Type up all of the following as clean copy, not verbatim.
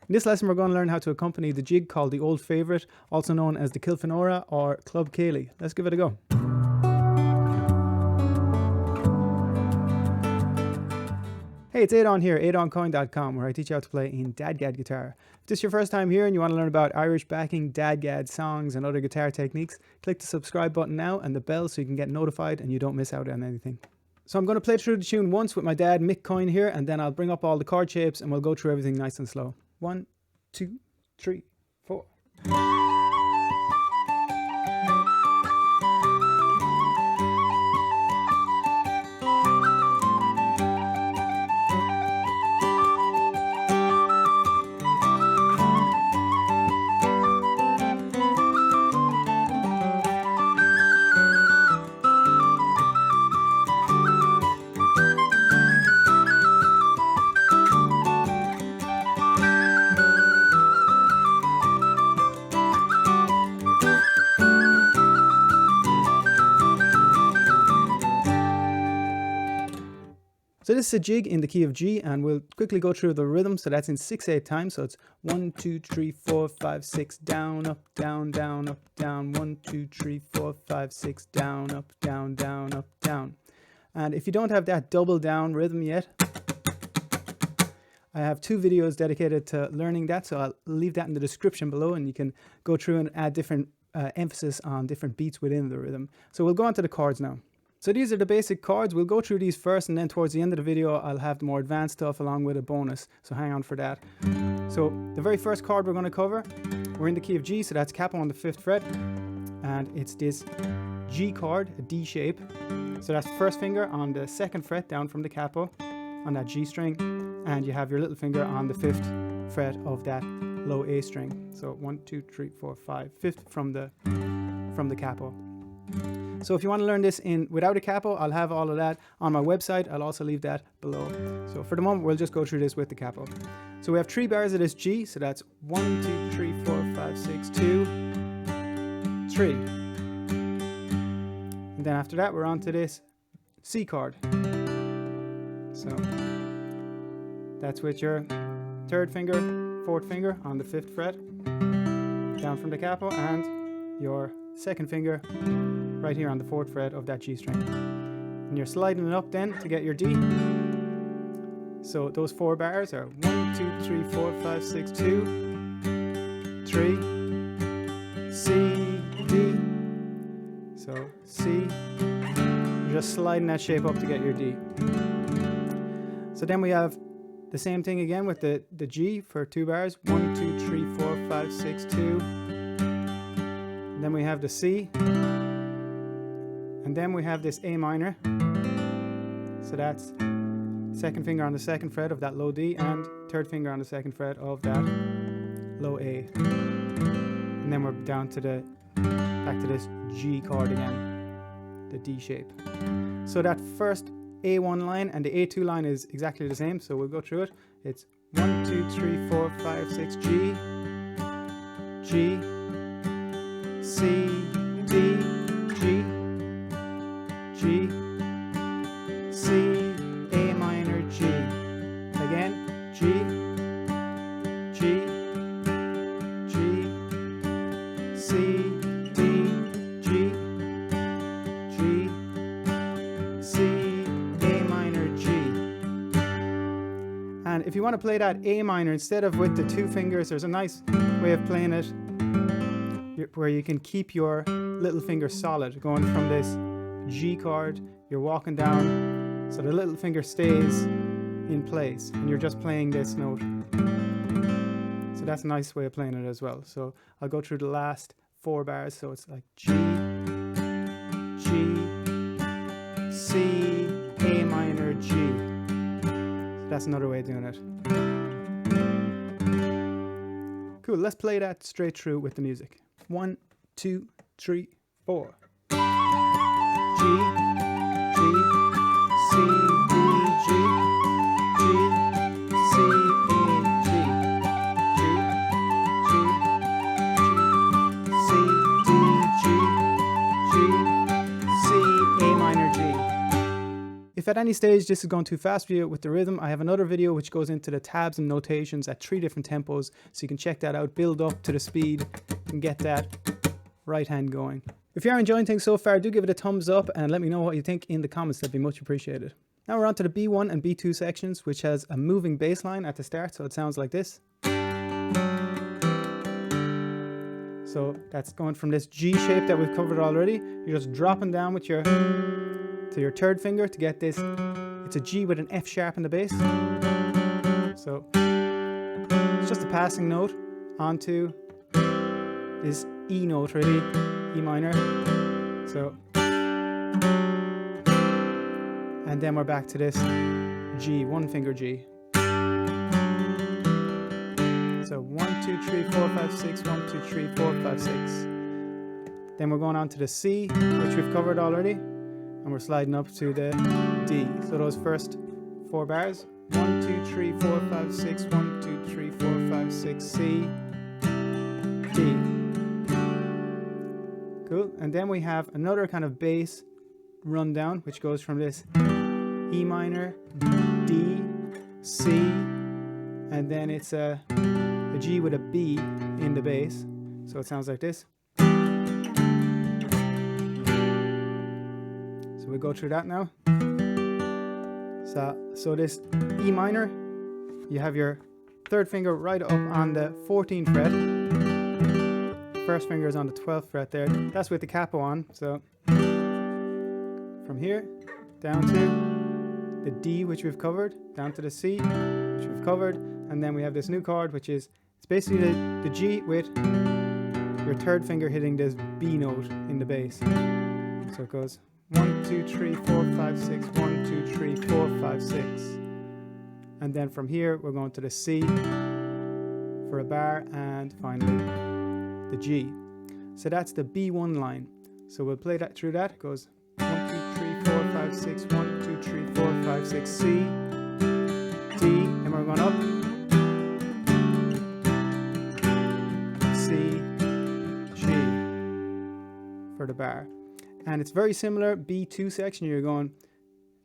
In this lesson, we're going to learn how to accompany the jig called the Old Favorite, also known as the Kilfenora or Club Ceili. Let's give it a go. Hey, it's Adon here, adoncoin.com, where I teach you how to play in DADGAD guitar. If this is your first time here and you want to learn about Irish backing, DADGAD songs and other guitar techniques, click the subscribe button now and the bell so you can get notified and you don't miss out on anything. So I'm going to play through the tune once with my dad, Mick Coyne here, and then I'll bring up all the chord shapes and we'll go through everything nice and slow. 1, 2, 3, 4. So this is a jig in the key of G, and we'll quickly go through the rhythm. So that's in 6/8 time. So it's 1, 2, 3, 4, 5, 6, down, up, down, down, up, down. 1, 2, 3, 4, 5, 6, down, up, down, down, up, down. And if you don't have that double down rhythm yet, I have 2 videos dedicated to learning that. So I'll leave that in the description below, and you can go through and add different emphasis on different beats within the rhythm. So we'll go on to the chords now. So these are the basic chords. We'll go through these first, and then towards the end of the video I'll have the more advanced stuff along with a bonus, so hang on for that. So the very first chord we're going to cover, we're in the key of G, so that's capo on the 5th fret, and it's this G chord, a D shape. So that's first finger on the 2nd fret down from the capo on that G string, and you have your little finger on the 5th fret of that low A string. So 1, 2, 3, 4, 5, 5th from the capo. So if you want to learn this without a capo, I'll have all of that on my website. I'll also leave that below. So for the moment, we'll just go through this with the capo. So we have 3 bars of this G. So that's 1, 2, 3, 4, 5, 6, 2, 3. And then after that, we're on to this C chord. So that's with your 3rd finger, 4th finger on the 5th fret, down from the capo, and your 2nd finger right here on the 4th fret of that G string. And you're sliding it up then to get your D. So those 4 bars are 1, 2, 3, 4, 5, 6, 2, 3, C, D. So C, you're just sliding that shape up to get your D. So then we have the same thing again with the G for 2 bars. 1, 2, 3, 4, 5, 6, 2. And then we have the C. And then we have this A minor. So that's 2nd finger on the 2nd fret of that low D, and 3rd finger on the 2nd fret of that low A. And then we're down to back to this G chord again, the D shape. So that first A1 line and the A2 line is exactly the same, so we'll go through it. It's 1, 2, 3, 4, 5, 6, G, G, C, D, G, G, C, A minor, G. Again, G, G, G, C, D, G, G, C, A minor, G. And if you want to play that A minor instead of with the 2 fingers, there's a nice way of playing it where you can keep your little finger solid, going from this G chord, you're walking down, so the little finger stays in place, and you're just playing this note. So that's a nice way of playing it as well. So I'll go through the last 4 bars, so it's like G, G, C, A minor, G. So that's another way of doing it. Cool, let's play that straight through with the music. 1, 2, 3, 4. G, G, C, D, G, G, C, A, G, G, G, G, C, D, G, G, C, A minor, G. if at any stage this is going too fast for you with the rhythm, I have another video which goes into the tabs and notations at 3 different tempos, so you can check that out, build up to the speed and get that right hand going. If you're enjoying things so far, do give it a thumbs up and let me know what you think in the comments. That'd be much appreciated. Now we're on to the B1 and B2 sections, which has a moving bass line at the start, so it sounds like this. So that's going from this G shape that we've covered already. You're just dropping down with your to your third finger to get this. It's a G with an F sharp in the bass. So it's just a passing note onto this E note, really, E minor. So, and then we're back to this G, one finger G. So 1, 2, 3, 4, 5, 6, 1, 2, 3, 4, 5, 6. Then we're going on to the C, which we've covered already, and we're sliding up to the D. So those first 4 bars, 1, 2, 3, 4, 5, 6, 1, 2, 3, 4, 5, 6, C, D. Cool. And then we have another kind of bass rundown, which goes from this E minor, D, C, and then it's a G with a B in the bass. So it sounds like this. So we go through that now. So this E minor, you have your third finger right up on the 14th fret. First finger is on the 12th fret there. That's with the capo on. So from here down to the D, which we've covered, down to the C, which we've covered, and then we have this new chord, which is it's basically the G with your third finger hitting this B note in the bass. So it goes 1, 2, 3, 4, 5, 6, 1, 2, 3, 4, 5, 6. And then from here we're going to the C for a bar, and finally the G. So that's the B1 line. So we'll play that through that. It goes 1, 2, 3, 4, 5, 6, 1, 2, 3, 4, 5, 6, C, D, and we're going up. C, G for the bar. And it's very similar, B2 section, you're going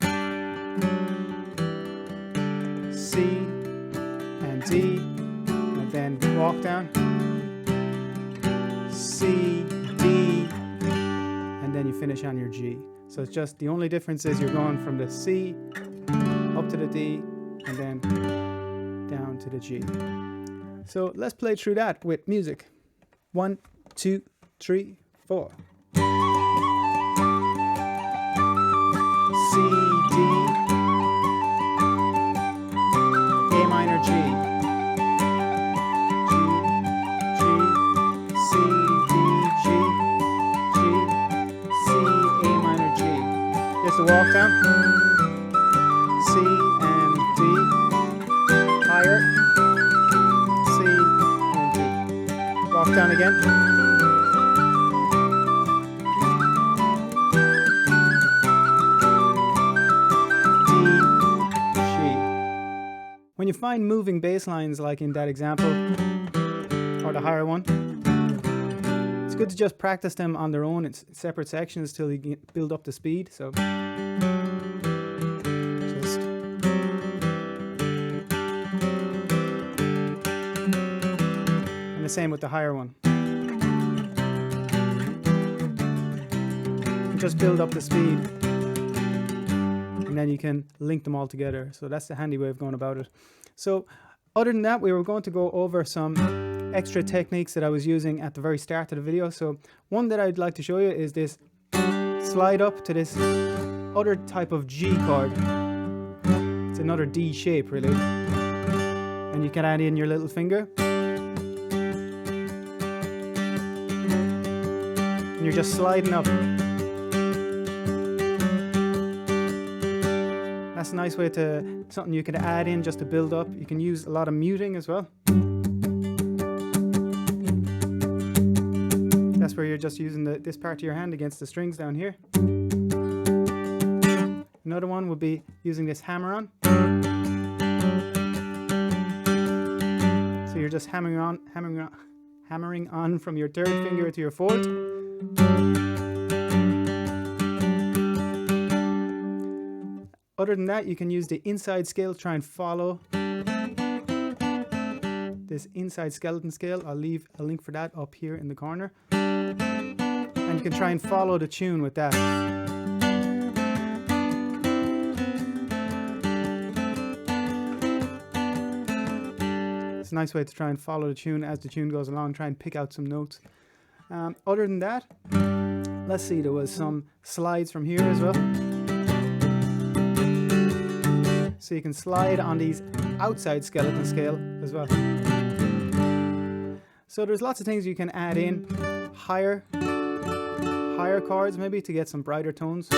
C and D, and then walk down, C, D, and then you finish on your G. So it's just, the only difference is you're going from the C up to the D, and then down to the G. So let's play through that with music. 1, 2, 3, 4. C, D, A minor, G, G, C, D, G, G, C, A minor, G. Here's the walk down. C and D, higher, C and D. Walk down again. When you find moving bass lines like in that example, or the higher one, it's good to just practice them on their own in separate sections till you build up the speed. So just, and the same with the higher one. Just build up the speed, and then you can link them all together. So that's the handy way of going about it. So other than that, we were going to go over some extra techniques that I was using at the very start of the video. So one that I'd like to show you is this slide up to this other type of G chord. It's another D shape really. And you can add in your little finger. And you're just sliding up. That's a nice way to, something you can add in just to build up. You can use a lot of muting as well. That's where you're just using this part of your hand against the strings down here. Another one would be using this hammer on. So you're just hammering on from your third finger to your fourth. Other than that, you can use the inside scale to try and follow this inside skeleton scale. I'll leave a link for that up here in the corner. And you can try and follow the tune with that. It's a nice way to try and follow the tune as the tune goes along, try and pick out some notes. Other than that, let's see, there was some slides from here as well. So you can slide on these outside skeleton scale as well. So there's lots of things you can add in. Higher chords maybe to get some brighter tones.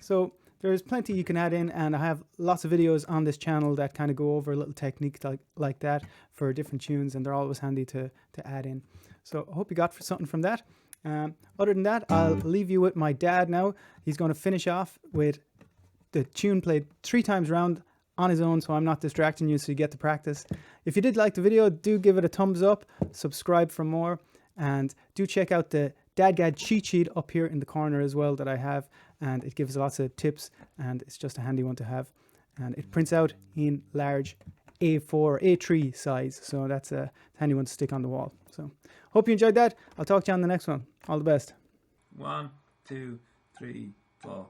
So there's plenty you can add in, and I have lots of videos on this channel that kind of go over a little technique like that for different tunes, and they're always handy to add in. So I hope you got something from that. Other than that, I'll leave you with my dad now. He's going to finish off with the tune played 3 times round on his own, so I'm not distracting you, so you get to practice. If you did like the video, do give it a thumbs up, subscribe for more, and do check out the DADGAD cheat sheet up here in the corner as well that I have, and it gives lots of tips, and it's just a handy one to have. And it prints out in large A4, A3 size, so that's a handy one to stick on the wall. So hope you enjoyed that. I'll talk to you on the next one. All the best. 1, 2, 3, 4.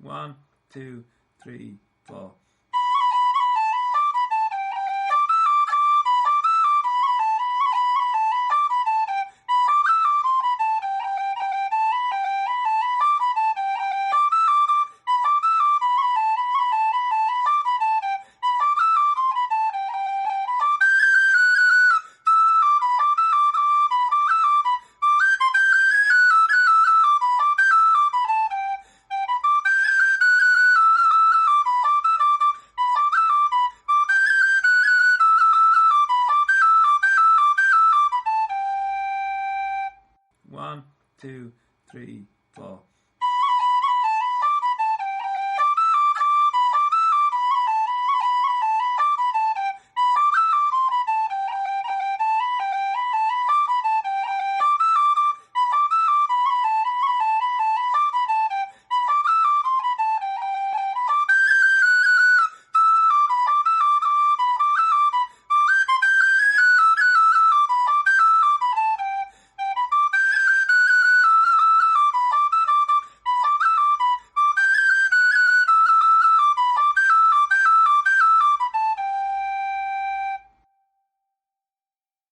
One, two, three, four. One, two, three, four.